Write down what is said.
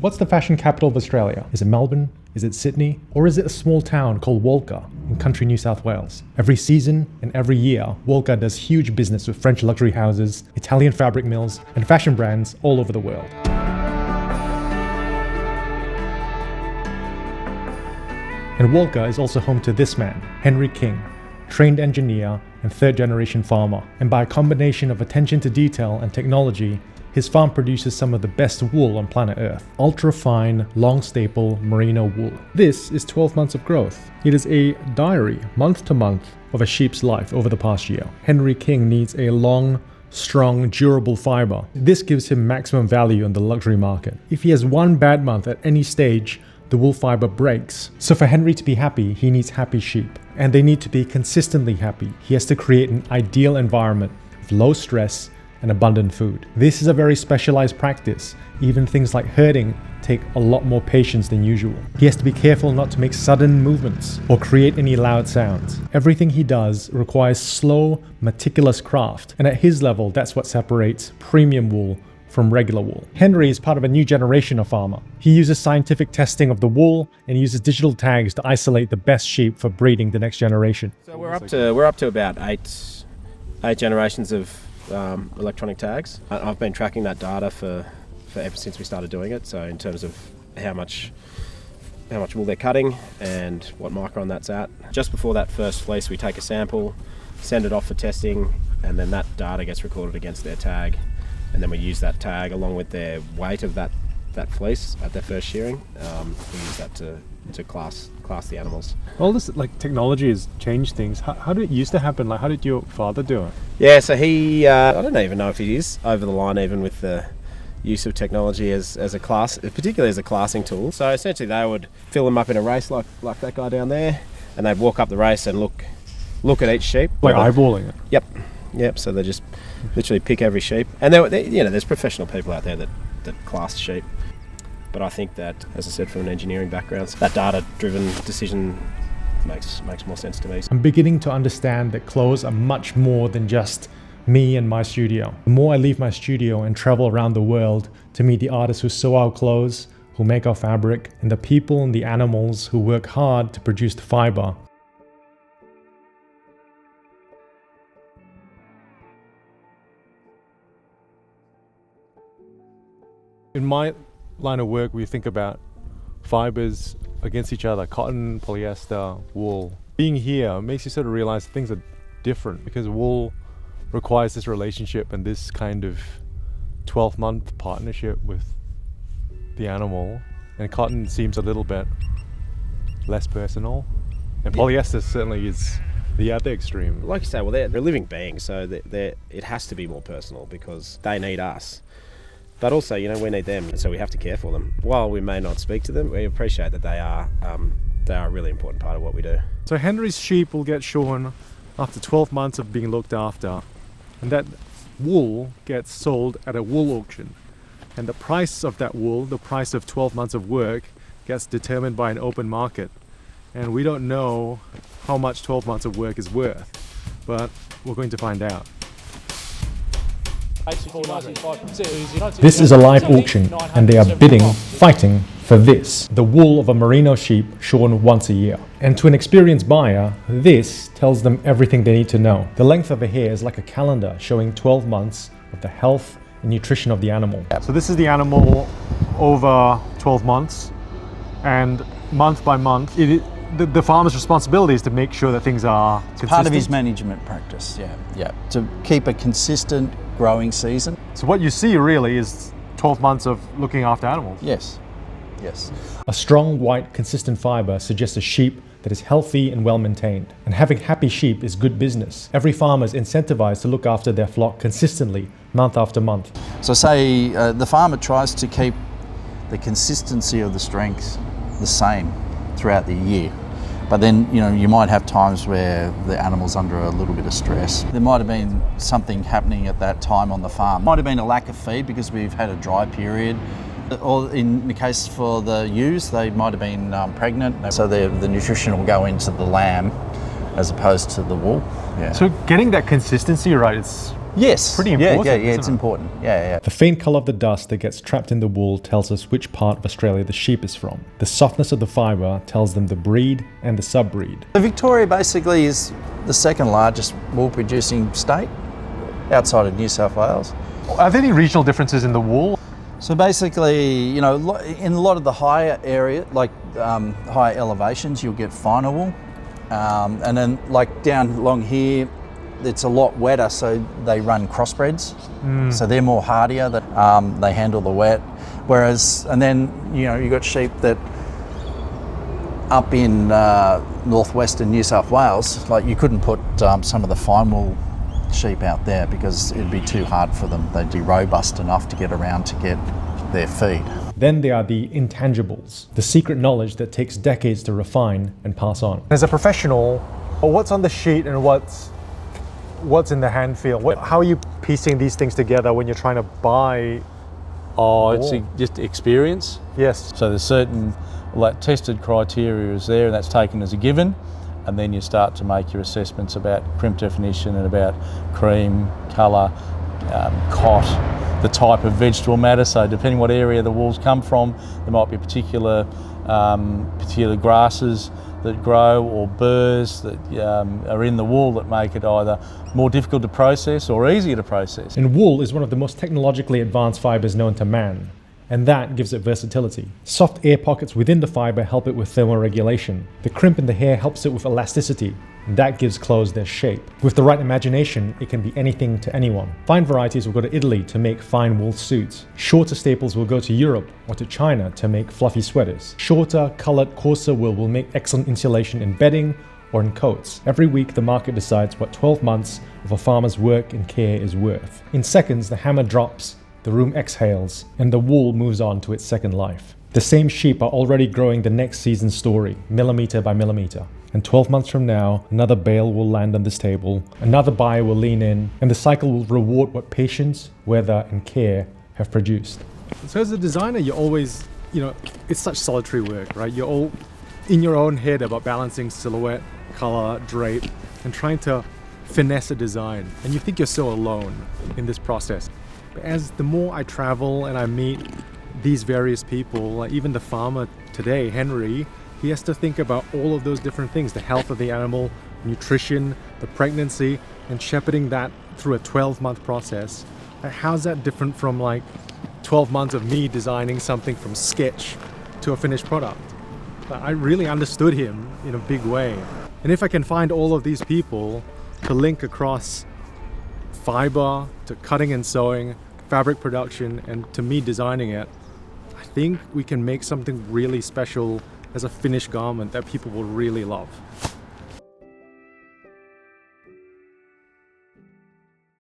What's the fashion capital of Australia? Is it Melbourne? Is it Sydney? Or is it a small town called Walcha in country New South Wales? Every season and every year, Walcha does huge business with French luxury houses, Italian fabric mills, and fashion brands all over the world. And Walcha is also home to this man, Henry King, trained engineer and third-generation farmer. And by a combination of attention to detail and technology, his farm produces some of the best wool on planet Earth. Ultra-fine, long-staple merino wool. This is 12 months of growth. It is a diary, month to month, of a sheep's life over the past year. Henry King needs a long, strong, durable fiber. This gives him maximum value in the luxury market. If he has one bad month at any stage, the wool fiber breaks. So for Henry to be happy, he needs happy sheep. And they need to be consistently happy. He has to create an ideal environment with low stress and abundant food. This is a very specialized practice. Even things like herding take a lot more patience than usual. He has to be careful not to make sudden movements or create any loud sounds. Everything he does requires slow, meticulous craft. And at his level, that's what separates premium wool from regular wool. Henry is part of a new generation of farmer. He uses scientific testing of the wool and uses digital tags to isolate the best sheep for breeding the next generation. So we're up to about eight generations of electronic tags. I've been tracking that data for ever since we started doing it. So in terms of how much wool they're cutting and what micron that's at. Just before that first fleece, we take a sample, send it off for testing, and then that data gets recorded against their tag. And then we use that tag along with their weight of that fleece at their first shearing. We use that to class the animals. All this technology has changed things. How did it used to happen? How did your father do it? Yeah, so he, I don't even know if he is over the line even with the use of technology as a class, particularly as a classing tool. So essentially they would fill them up in a race like that guy down there, and they'd walk up the race and look at each sheep. Like eyeballing it? Yep, so they just literally pick every sheep. And there's professional people out there that class sheep. But I think that, as I said, from an engineering background, that data-driven decision makes more sense to me. I'm beginning to understand that clothes are much more than just me and my studio. The more I leave my studio and travel around the world to meet the artists who sew our clothes, who make our fabric, and the people and the animals who work hard to produce the fiber, in my line of work, we think about fibers against each other: cotton, polyester, wool. Being here makes you sort of realize things are different, because wool requires this relationship and this kind of 12-month partnership with the animal, and cotton seems a little bit less personal, and polyester certainly is the other extreme. Like you say, well, they're living beings, so it has to be more personal because they need us. But also, we need them, so we have to care for them. While we may not speak to them, we appreciate that they are a really important part of what we do. So Henry's sheep will get shorn after 12 months of being looked after, and that wool gets sold at a wool auction. And the price of that wool, the price of 12 months of work, gets determined by an open market. And we don't know how much 12 months of work is worth, but we're going to find out. This is a live auction, and they are fighting for this, the wool of a merino sheep shorn once a year. And to an experienced buyer, this tells them everything they need to know. The length of a hair is like a calendar showing 12 months of the health and nutrition of the animal. So this is the animal over 12 months, and month by month, the farmer's responsibility is to make sure that things are consistent. Part of his management practice, yeah. To keep a consistent growing season. So what you see really is 12 months of looking after animals. Yes. A strong, white, consistent fiber suggests a sheep that is healthy and well maintained. And having happy sheep is good business. Every farmer is incentivized to look after their flock consistently, month after month. So say the farmer tries to keep the consistency of the strength the same throughout the year. But then, you might have times where the animal's under a little bit of stress. There might have been something happening at that time on the farm. Might have been a lack of feed because we've had a dry period. Or in the case for the ewes, they might have been pregnant. So the nutrition will go into the lamb as opposed to the wool. Yeah. So getting that consistency right is Yes. Pretty Yeah, important, it's isn't it? important. Yeah. The faint colour of the dust that gets trapped in the wool tells us which part of Australia the sheep is from. The softness of the fibre tells them the breed and the sub-breed. So Victoria basically is the second largest wool producing state outside of New South Wales. Are there any regional differences in the wool? So basically, in a lot of the higher area, like higher elevations, you'll get finer wool. And then like down along here, it's a lot wetter, so they run crossbreds. So they're more hardier, that they handle the wet. Whereas, and then, you've got sheep that up in northwestern New South Wales, like you couldn't put some of the fine wool sheep out there because it'd be too hard for them. They'd be robust enough to get around to get their feed. Then there are the intangibles, the secret knowledge that takes decades to refine and pass on. As a professional, what's on the sheet and what's in the hand feel? How are you piecing these things together when you're trying to buy? It's just experience. Yes. So there's certain tested criteria is there, and that's taken as a given. And then you start to make your assessments about crimp definition and about cream, colour, cot, the type of vegetable matter. So depending what area the wool's come from, there might be particular grasses that grow or burrs that are in the wool that make it either more difficult to process or easier to process. And wool is one of the most technologically advanced fibres known to man, and that gives it versatility. Soft air pockets within the fibre help it with thermoregulation. The crimp in the hair helps it with elasticity, and that gives clothes their shape. With the right imagination, it can be anything to anyone. Fine varieties will go to Italy to make fine wool suits. Shorter staples will go to Europe or to China to make fluffy sweaters. Shorter, coloured, coarser wool will make excellent insulation in bedding or in coats. Every week, the market decides what 12 months of a farmer's work and care is worth. In seconds, the hammer drops, the room exhales, and the wool moves on to its second life. The same sheep are already growing the next season's story, millimetre by millimetre. And 12 months from now, another bale will land on this table, another buyer will lean in, and the cycle will reward what patience, weather, and care have produced. So as a designer, you're always, it's such solitary work, right? You're all in your own head about balancing silhouette, colour, drape, and trying to finesse a design. And you think you're so alone in this process. But as the more I travel and I meet these various people, like even the farmer today, Henry, he has to think about all of those different things, the health of the animal, nutrition, the pregnancy, and shepherding that through a 12-month process. How's that different from 12 months of me designing something from sketch to a finished product? I really understood him in a big way. And if I can find all of these people to link across fiber to cutting and sewing, fabric production, and to me designing it, I think we can make something really special as a finished garment that people will really love.